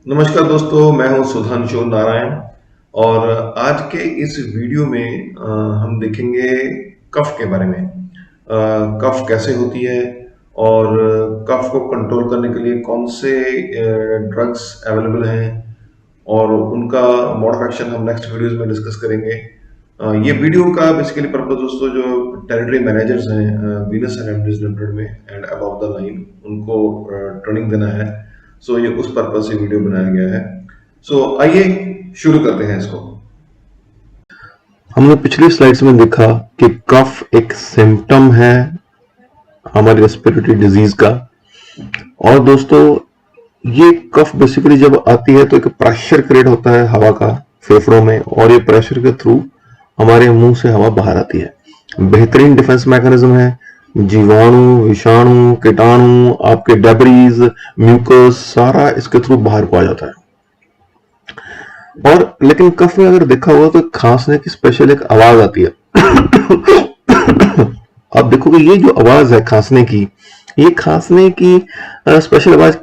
नमस्कार दोस्तों, मैं हूं सुधांशु नारायण और आज के इस वीडियो में हम देखेंगे कफ के बारे में। कफ कैसे होती है और कफ को कंट्रोल करने के लिए कौन से ड्रग्स अवेलेबल हैं और उनका मोड ऑफ एक्शन हम नेक्स्ट वीडियोस में डिस्कस करेंगे। ये वीडियो का बेसिकली पर्पस दोस्तों जो टेरिटरी मैनेजर्स हैं वीनस एंड एमडीज लिमिटेड में एंड अबव द लाइन उनको ट्रेनिंग देना है। सो ये उस पर्पस से वीडियो बनाया गया है। सो आइए शुरू करते हैं इसको। हमने पिछली स्लाइड्स में देखा कि कफ एक सिम्टम है हमारी रेस्पिरेटरी डिजीज का। और दोस्तों ये कफ बेसिकली जब आती है तो एक प्रेशर क्रिएट होता है हवा का फेफड़ों में, और ये प्रेशर के थ्रू हमारे मुंह से हवा बाहर आती है। बेहतरीन डिफेंस मैकेनिज्म है। जीवाणु, विषाणु, कीटाणु, आपके डेब्रीज, म्यूकस सारा इसके थ्रू बाहर को आ जाता है। और लेकिन कफ में अगर देखा होगा तो खांसने की स्पेशल एक आवाज आती है। आप देखोगे ये जो आवाज है खांसने की, ये खांसने की स्पेशल आवाज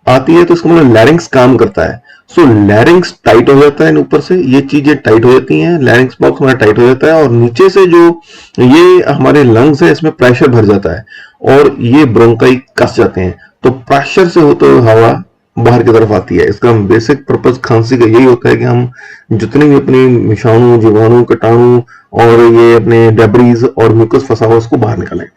आती है तो इसका मतलब लैरिंक्स काम करता है। सो लैरिंक्स टाइट हो जाता है, ऊपर से ये चीजें टाइट हो जाती हैं, लैरिंक्स बॉक्स हमारा टाइट हो जाता है और नीचे से जो ये हमारे लंग्स है इसमें प्रेशर भर जाता है और ये ब्रोंकाई कस जाते हैं। तो प्रेशर से होते हुए हवा बाहर की तरफ आती है। इसका बेसिक पर्पस खांसी का यही होता है कि हम जितने भी अपने विषाणु, जीवाणु, कीटाणु और ये अपने डेब्रीज और म्यूकस फंसा हुआ उसको बाहर निकालें।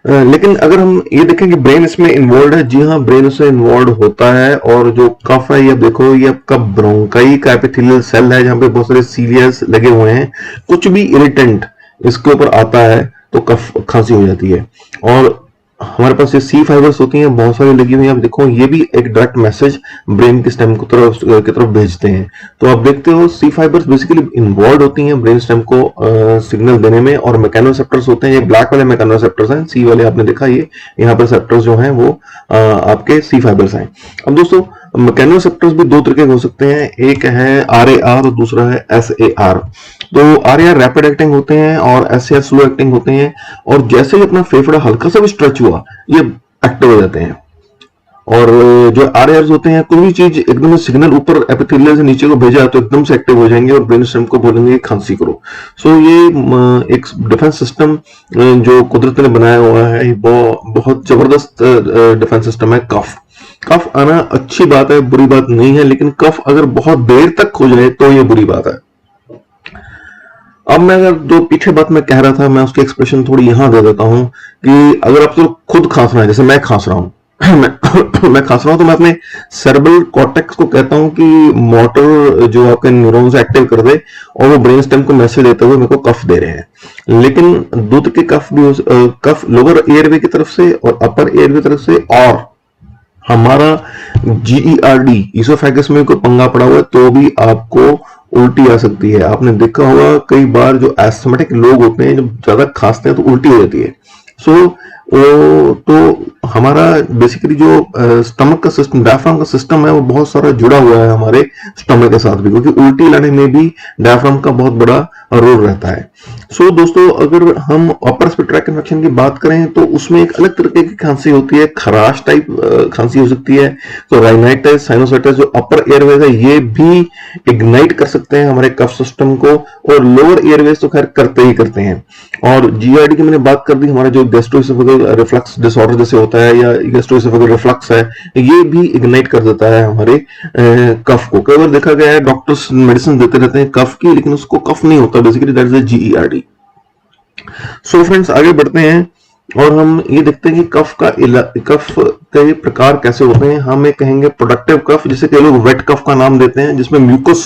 लेकिन अगर हम ये देखें कि ब्रेन इसमें इन्वॉल्व है, जी हाँ ब्रेन इसमें इन्वॉल्व होता है। और जो कफ है ये देखो ये आपका ब्रोंकाई का एपिथेलियल सेल है जहाँ पे बहुत सारे सीलियस लगे हुए हैं। कुछ भी इरिटेंट इसके ऊपर आता है तो कफ खांसी हो जाती है। और हमारे पास ये सी फाइबर्स होती हैं बहुत सारी लगी हुई हैं। आप देखो ये भी एक डायरेक्ट मैसेज ब्रेन के स्टेम की तरफ भेजते हैं। तो आप देखते हो सी फाइबर्स बेसिकली इन्वॉल्व होती हैं ब्रेन स्टेम को सिग्नल देने में। और मैकेनोसेप्टर्स होते हैं, ये ब्लैक वाले मैकेनोसेप्टर्स हैं, सी वाले आपने देखा ये यहाँ पर सेप्टर्स जो हैं वो आपके सी फाइबर्स हैं। अब दोस्तों मैकेनोसेप्टर्स भी दो तरीके के हो सकते हैं, एक है RAR और दूसरा है SAR। तो RAR रैपिड एक्टिंग होते हैं और SAR स्लो एक्टिंग होते हैं। और जैसे ही अपना फेफड़ा हल्का सा भी स्ट्रेच हुआ ये एक्टिव हो जाते हैं। और जो RARs होते हैं कोई भी चीज एकदम सिग्नल ऊपर एपिथेलियल से नीचे को भेजा तो एकदम से एक्टिव हो जाएंगे और ब्रेन स्टेम को बोलेंगे खांसी करो। सो ये एक डिफेंस सिस्टम जो कुदरत ने बनाया हुआ है, बहुत जबरदस्त डिफेंस सिस्टम है। कफ आना अच्छी बात है, बुरी बात नहीं है, लेकिन कफ अगर बहुत देर तक हो जाए तो ये बुरी बात है। अब मैं अगर जो पीछे बात मैं कह रहा था मैं उसकी एक्सप्रेशन थोड़ी यहां दे देता हूं कि अगर आपको खुद खांसना है, जैसे मैं खांस रहा हूं मैं खांस रहा हूं तो मैं अपने सेरेब्रल कॉर्टेक्स को कहता हूं कि मोटर जो आपके न्यूरॉन्स एक्टिव कर दे और वो ब्रेन स्टेम को मैसेज देते हुए मेरे को कफ दे रहे हैं। लेकिन दूध के कफ भी कफ लोअर एयरवे की तरफ से और अपर एयरवे की तरफ से, और हमारा GERD इसोफेगस में कोई पंगा पड़ा हुआ है तो भी आपको उल्टी आ सकती है। आपने देखा होगा कई बार जो एस्थमेटिक लोग होते हैं जब ज्यादा खांसते हैं तो उल्टी हो जाती है। सो तो हमारा बेसिकली जो स्टमक का सिस्टम, डायफ्राम का सिस्टम है वो बहुत सारा जुड़ा हुआ है हमारे स्टमक के साथ भी, क्योंकि उल्टी लाने में भी डायफ्राम का बहुत बड़ा रोल रहता है। सो दोस्तों अगर हम अपर रेस्पिरेटरी ट्रैक्ट इन्फेक्शन की बात करें तो उसमें एक अलग तरीके की खांसी होती है, खराश टाइप खांसी हो सकती है। तो राइनाइटिस, साइनोसाइटिस जो अपर एयरवेज है ये भी इग्नाइट कर सकते हैं हमारे कफ सिस्टम को, और लोअर एयरवेज तो खैर करते ही करते हैं। और GERD की मैंने बात कर दी, हमारा जो गैस्ट्रोएसोफेगल रिफ्लक्स डिसऑर्डर जैसे होता है या गैस्ट्रोएसोफेगल रिफ्लक्स है ये भी इग्नाइट कर देता है हमारे कफ को। कई बार देखा गया है डॉक्टर्स मेडिसिन देते रहते हैं कफ की, लेकिन उसको कफ नहीं होता, basically that is GERD। So friends आगे बढ़ते हैं और हम ये देखते हैं कि कफ के प्रकार कैसे होते हैं। हम एक कहेंगे प्रोडक्टिव कफ, जिसे कई लोग वेट कफ का नाम देते हैं, जिसमें म्यूकस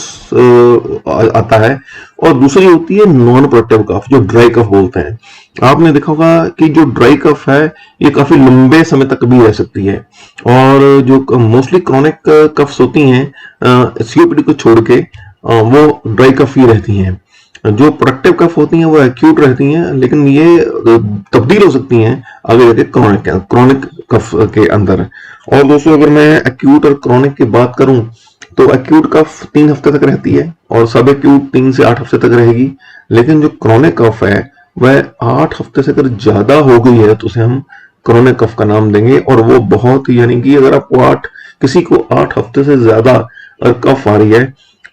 आता है। और दूसरी होती है नॉन प्रोडक्टिव कफ जो ड्राई कफ बोलते हैं। आपने देखा होगा कि जो ड्राई कफ है ये काफी लंबे समय तक भी रह सकती है। और जो मोस्टली क्रॉनिक कफ्स होती हैं COPD को छोड़ के वो ड्राई कफ ही रहती हैं। जो प्रोडक्टिव कफ होती हैं वो एक्यूट रहती हैं, लेकिन ये तब्दील हो सकती हैं आगे जाके क्रॉनिक कफ के अंदर। और दोस्तों अगर मैं एक्यूट और क्रॉनिक की बात करूं तो एक्यूट कफ 3 हफ्ते तक रहती है और सब एक्यूट 3 से 8 हफ्ते तक रहेगी। लेकिन जो क्रॉनिक कफ है वह 8 हफ्ते से अगर ज्यादा हो गई है तो उसे हम क्रॉनिक कफ का नाम देंगे। और वो बहुत यानी कि अगर आपको 8 किसी को 8 हफ्ते से ज्यादा अगर कफ आ रही है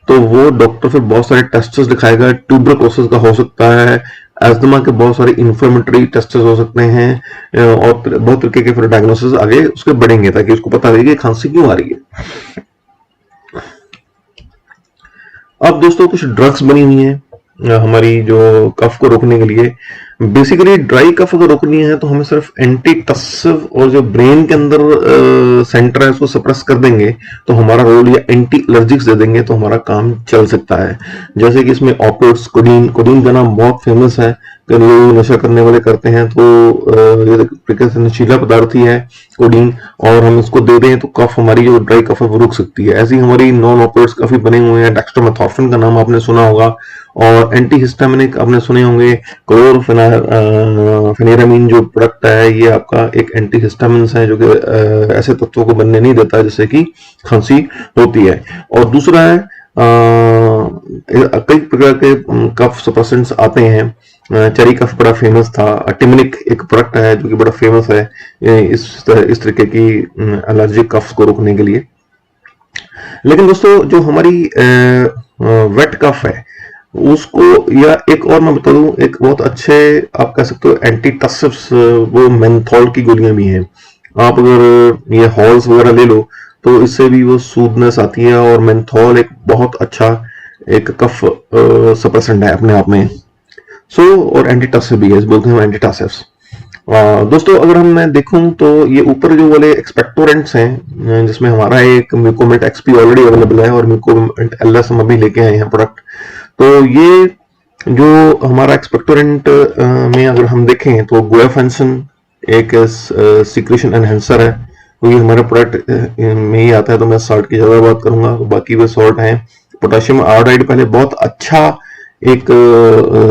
तो वो डॉक्टर फिर बहुत सारे टेस्ट्स दिखाएगा। ट्यूबरकुलोसिस का हो सकता है, अस्थमा के बहुत सारे इन्फ्लेमेटरी टेस्ट्स हो सकते हैं, और बहुत तरीके के फिर डायग्नोसिस आगे उसके बढ़ेंगे ताकि उसको पता लगे कि खांसी क्यों आ रही है। अब दोस्तों कुछ ड्रग्स बनी हुई हैं हमारी जो कफ को रोकने के लिए। बेसिकली ड्राई कफ अगर रोकनी है तो हमें सिर्फ एंटी टसिव और जो ब्रेन के अंदर सेंटर है उसको सप्रेस कर देंगे तो हमारा रोल, या एंटी एलर्जिक्स दे देंगे तो हमारा काम चल सकता है। जैसे कि इसमें ऑपिड्स, कोडीन का नाम बहुत फेमस है, कि लोग नशा करने वाले करते हैं तो ये नशीला पदार्थ ही है कोडीन, और हम इसको दे दें तो कफ, हमारी जो ड्राई कफ है वो रुक सकती है। ऐसी हमारी नॉन ऑपिड्स काफी बने हुए हैं। डेक्स्ट्रोमेथॉर्फिन का नाम आपने सुना होगा, और एंटी हिस्टामिनिक आपने सुने होंगे। क्लोरफेनेरामीन जो प्रोडक्ट है ये आपका एक एंटी हिस्टामिन है जो कि ऐसे तत्वों को बनने नहीं देता जिससे कि खांसी होती है। और दूसरा है कई प्रकार के कफ सप्रेसेंट्स आते हैं। चेरी कफ बड़ा फेमस था। टिमनिक एक प्रोडक्ट है जो कि बड़ा फेमस है इस तरीके की एलर्जिक कफ को रोकने के लिए। लेकिन दोस्तों जो हमारी वेट कफ है उसको, या एक और मैं बता दूं, एक बहुत अच्छे आप कह सकते हो एंटी टसिव्स वो मेंथोल की गोलियां भी हैं। आप अगर ये हॉल्स वगैरह ले लो तो इससे भी वो सूदनेस आती है, और मेंथोल एक बहुत अच्छा एक कफ सप्रेसेंट है अपने आप में। और एंटी टसिव भी है, बोलते हैं एंटी टसिव्स। दोस्तों अगर हम मैं देखूं तो ये ऊपर जो वाले एक्सपेक्टोरेंट्स हैं जिसमें हमारा एक म्यूकोमेंट एक्सपी ऑलरेडी अवेलेबल है और म्यूकोमेंट एलएस हम अभी लेके आए हैं प्रोडक्ट। तो ये जो हमारा एक्सपेक्टोरेंट में अगर हम देखें तो गुआफेंसिन एक सीक्रेशन एनहेंसर है, क्योंकि हमारे प्रोडक्ट में ही आता है तो मैं सॉल्ट की ज्यादा बात करूंगा। बाकी वे सॉल्ट हैं। पोटेशियम आयोडाइड पहले बहुत अच्छा एक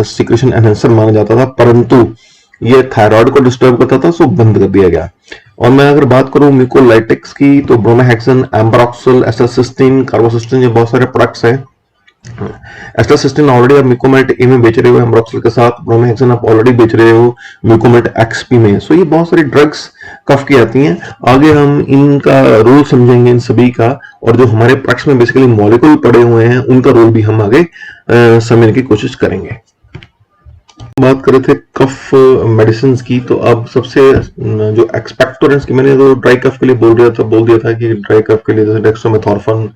सीक्रेशन एनहेंसर माना जाता था, परंतु ये थायराइड को डिस्टर्ब करता था, सो बंद कर दिया गया। और मैं अगर बात करूं म्यूकोलाइटिक्स की तो ब्रोमेहेक्सिन, एम्ब्रोक्सिल, एस्टासिस्टिन, कार्बोसिस्टिन, ये बहुत सारे प्रोडक्ट्स हैं। एस्टासिस्टिन ऑलरेडी आप म्यूकोमेट ए में बेच रहे हो एम्ब्रोक्सिल के साथ, ब्रोमेहेक्सिन आप ऑलरेडी बेच रहे हो म्यूकोमेट एक्सपी में। सो ये बहुत सारी ड्रग्स कफ की आती हैं। आगे हम इनका रोल समझेंगे इन सभी का, और जो हमारे प्रोडक्ट्स में बेसिकली मॉलिक्यूल पड़े हुए हैं उनका रोल भी हम आगे समझने की कोशिश करेंगे। बात कर रहे थे कफ मेडिसिन की, तो अब सबसे जो एक्सपेक्टोरेंट्स की, मैंने तो ड्राई कफ के लिए बोल दिया था कि ड्राई कफ के लिए जैसे डेक्स्ट्रोमेथॉर्फिन,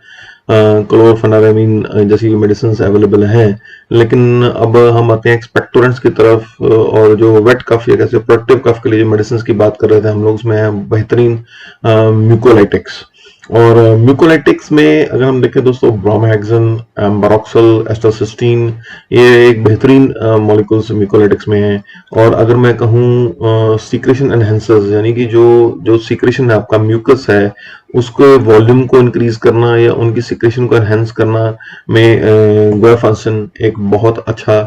क्लोरफेनेरामीन जैसी मेडिसिन अवेलेबल हैं। लेकिन अब हम आते हैं एक्सपेक्टोरेंट्स की तरफ, और जो वेट कफ या कैसे प्रोडक्टिव कफ के लिए जो मेडिसिन की बात कर रहे थे हम लोग, उसमें है बेहतरीन म्यूकोलाइटिक्स। और म्यूकोलाइटिक्स में अगर हम देखें दोस्तों, ब्रोमेहेक्सिन, एम्ब्रोक्सिल, एस्टासिस्टिन, ये एक बेहतरीन मॉलिक्यूल्स म्यूकोलाइटिक्स में हैं। और अगर मैं कहूँ सीक्रेशन एनहेंसर्स, यानी कि जो सीक्रेशन है आपका म्यूकस है उसको वॉल्यूम को इंक्रीज करना या उनकी सीक्रेशन को एनहेंस करना में गुआफेंसिन एक बहुत अच्छा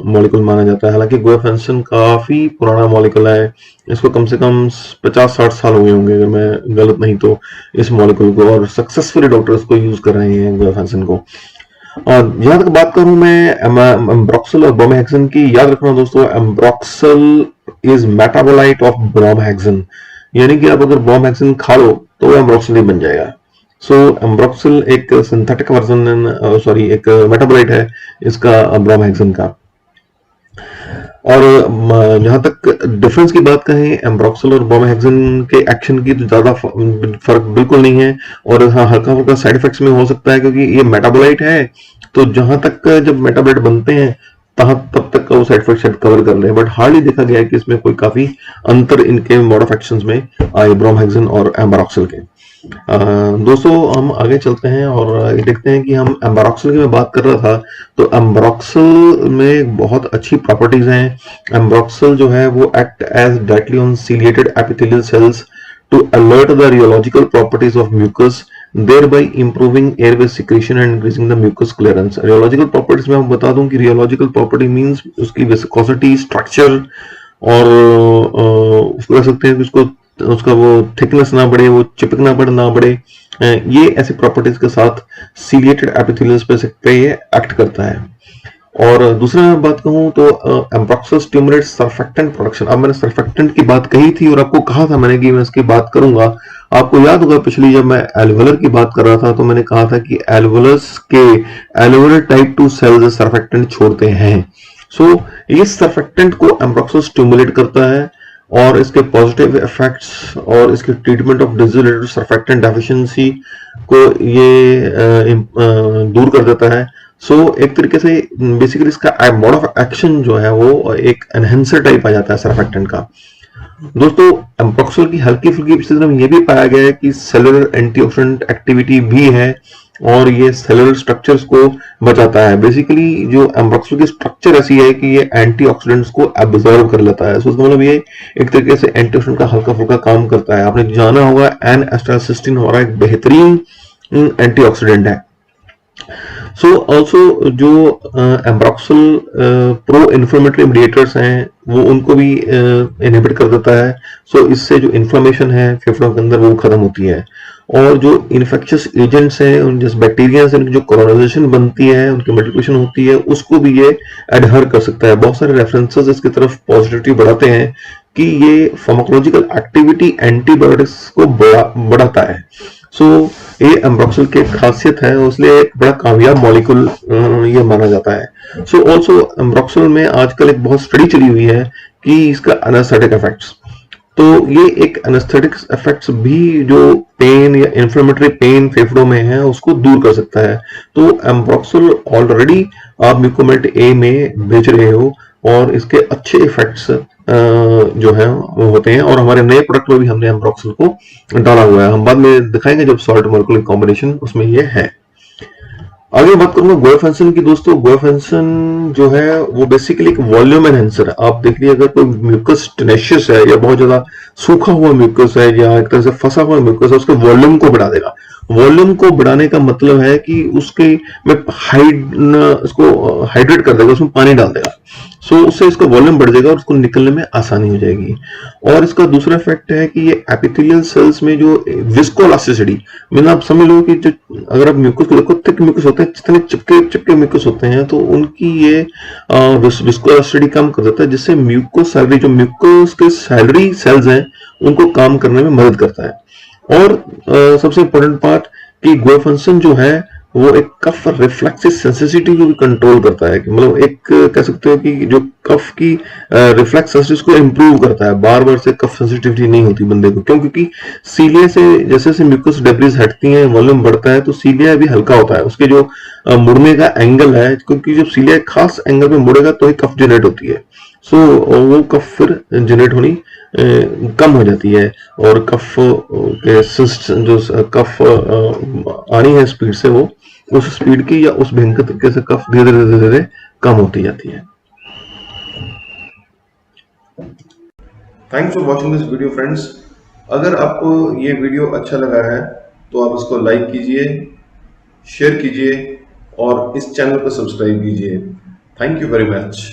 मॉलिक्यूल माना जाता है। हालांकि गुआफेंसिन काफी पुराना मॉलिक्यूल है, इसको कम से कम 50-60 साल हुए होंगे अगर मैं गलत नहीं तो इस मॉलिक्यूल को, और सक्सेसफुली डॉक्टर इसको यूज कर रहे हैं गुआफेंसिन को। और जहां तक बात करूं मैं एम्ब्रोक्सिल और ब्रोमेहेक्सिन की, याद रखना दोस्तों, एम्ब्रोक्सिल इज मेटाबोलाइट ऑफ ब्रोमेहेक्सिन, यानी कि आप अगर ब्रोमेहेक्सिन खा लो तो एम्ब्रोक्सिल ही बन जाएगा। सो एम्ब्रोक्सिल एक सिंथेटिक वर्जन, सॉरी एक मेटाबोलाइट है इसका ब्रोमेहेक्सिन का। और जहां तक डिफरेंस की बात करें एम्ब्रोक्सिल और ब्रोमेहेक्सिन के एक्शन की, तो ज्यादा फर्क बिल्कुल नहीं है। और हाँ, हल्का फुल्का साइड इफेक्ट्स में हो सकता है क्योंकि ये मेटाबोलाइट है, तो जहां तक जब मेटाबोलाइट बनते हैं तब तक का वो साइड इफेक्ट शायद कवर कर ले, बट हार्डली देखा गया है कि इसमें कोई काफी अंतर इनके मोड ऑफ एक्शन में आए ब्रोमेहेक्सिन और एम्ब्रोक्सिल के। दोस्तों हम आगे चलते हैं और देखते हैं कि हम एम्ब्रोक्सिल की मैं बात कर रहा था, तो एम्ब्रोक्सिल में बहुत अच्छी प्रॉपर्टीज हैं। एम्ब्रोक्सिल जो है वो act as directly on ciliated epithelial cells to alter the rheological properties of mucus, thereby improving airway secretion and increasing the mucus clearance। Rheological properties में मैं बता दूं कि रियोलॉजिकल प्रॉपर्टी मींस उसकी विस्कोसिटी, स्ट्रक्चर, और उसको कह सकते हैं कि उसका वो थिकनेस ना बढ़े, वो चिपकना ना बढ़े। ये ऐसी प्रॉपर्टीज के साथ सीलिएटेड एपिथेलियल स्पेस पे ये एक्ट करता है। और दूसरा मैं बात कहूं तो एम्ब्रोक्सल स्टिमुलेट सर्फेक्टेंट प्रोडक्शन। अब मैंने सर्फेक्टेंट की बात कही थी और आपको कहा था मैंने कि मैं इसकी बात करूंगा। आपको याद होगा पिछली जब मैं एल्वुलर की बात कर रहा था तो मैंने कहा था कि एल्वुलस के एल्वुलर टाइप 2 सेल्स सर्फेक्टेंट छोड़ते हैं। सो ये सर्फेक्टेंट को एम्ब्रोक्सल स्टिमुलेट करता है और इसके पॉजिटिव इफेक्ट्स और इसके treatment of disease related surfactant deficiency को ये दूर कर देता है। सो एक तरीके से बेसिकली इसका मोड ऑफ एक्शन जो है वो एक एनहेंसर टाइप आ जाता है सर्फेक्टेंट का। दोस्तों एम्ब्रोक्सल की हल्की फुल्की विशेषता में ये भी पाया गया है कि सेलुलर एंटीऑक्सीडेंट एक्टिविटी भी है और ये सेलुलर स्ट्रक्चर्स को बचाता है। बेसिकली जो एम्ब्रोक्सल की स्ट्रक्चर ऐसी है कि ये एंटीऑक्सीडेंट्स को एब्जॉर्ब कर लेता है। इसका मतलब ये एक तरीके से एंटीऑक्सीडेंट का हल्का फुल्का काम करता है। आपने जाना होगा N-acetylcysteine हमारा एक बेहतरीन एंटीऑक्सीडेंट है। सो ऑल्सो जो एम्ब्रोक्सल प्रो इन्फ्लेमेटरी मीडिएटर्स हैं वो उनको भी इनहिबिट कर देता है। सो इससे जो इन्फ्लेमेशन है फेफड़ों के अंदर वो खत्म होती है और जो इन्फेक्शियस एजेंट्स हैं उन जैसे बैक्टीरिया से उनकी जो कोलोनाइजेशन बनती है उनकी मल्टीप्लिकेशन होती है उसको भी ये एडहर कर सकता है। बहुत सारे रेफरेंसेस इसकी तरफ पॉजिटिविटी बढ़ाते हैं कि ये फार्माकोलॉजिकल एक्टिविटी एंटीबायोटिक्स को बढ़ाता है। सो ये एम्ब्रोक्सल की खासियत है इसलिए एक बड़ा कामयाब मॉलिक्यूल ये माना जाता है। सो ऑल्सो एम्ब्रोक्सल में आजकल एक बहुत स्टडी चली हुई है कि इसका एनेस्थेटिक इफेक्ट्स, तो ये एक एनेस्थेटिक इफेक्ट्स भी जो पेन या इन्फ्लेमेटरी पेन फेफड़ों में है उसको दूर कर सकता है। तो एम्ब्रोक्सल ऑलरेडी आप म्यूकोमेल्ट ए में बेच रहे हो और इसके अच्छे इफेक्ट्स जो है वो होते हैं और हमारे नए प्रोडक्ट में भी हमने एम्ब्रोक्सल को डाला हुआ है। हम बाद में दिखाएंगे जब सॉल्ट मॉलिक्यूलर कॉम्बिनेशन उसमें ये है। आगे बात करूंगा गुआफेंसिन की। दोस्तों गुआफेंसिन जो है वो बेसिकली एक वॉल्यूम एनहेंसर है। आप देखिए अगर कोई म्यूकस टेनेशियस है या बहुत ज्यादा सूखा हुआ म्यूकस है या एक तरह से फंसा हुआ म्यूकस है उसके वॉल्यूम को बढ़ा देगा। वॉल्यूम को बढ़ाने का मतलब है कि उसके में इसको हाइड्रेट कर देगा, उसमें पानी डाल देगा। सो उससे इसका वॉल्यूम बढ़ जाएगा और उसको निकलने में आसानी हो जाएगी। और इसका दूसरा इफेक्ट है कि ये एपिथेलियल सेल्स में जो विस्कोलास्टिसिटी, मतलब आप समझ लो कि जो अगर आप म्यूकस को देखो थिक म्यूकस होते हैं, जितने चिपके चिपके म्यूकस होते हैं तो उनकी ये विस्कोलास्टिसिटी कम कर देता है जिससे म्यूकोसैलरी जो म्यूकस के सैलरी सेल्स हैं उनको काम करने में मदद करता है। और सबसे इंपॉर्टेंट पार्ट कि गुआफेंसिन जो है वो एक कफ रिफ्लेक्स सेंसिटिविटी को भी कंट्रोल करता है। मतलब एक कह सकते हो कि जो कफ की रिफ्लेक्स सेंसिटिविटी को इंप्रूव करता है। बार बार से कफ सेंसिटिविटी नहीं होती बंदे को, क्यों? क्योंकि सीलिया से जैसे जैसे म्यूकस डेब्रिस हटती हैं वॉल्यूम बढ़ता है तो सीलिया भी हल्का होता है। उसके जो मुड़ने का एंगल है, क्योंकि जब सीलिया खास एंगल पे मुड़ेगा तो ही कफ जनरेट होती है। सो वो कफ फिर जनरेट होनी कम हो जाती है और कफ के जो कफ आनी है स्पीड से वो उस स्पीड की या उस भयंकर तरीके से कफ धीरे धीरे धीरे धीरे कम होती जाती है। Thanks for watching this video friends. अगर आपको ये वीडियो अच्छा लगा है तो आप इसको लाइक कीजिए, शेयर कीजिए और इस चैनल को सब्सक्राइब कीजिए। Thank you very much.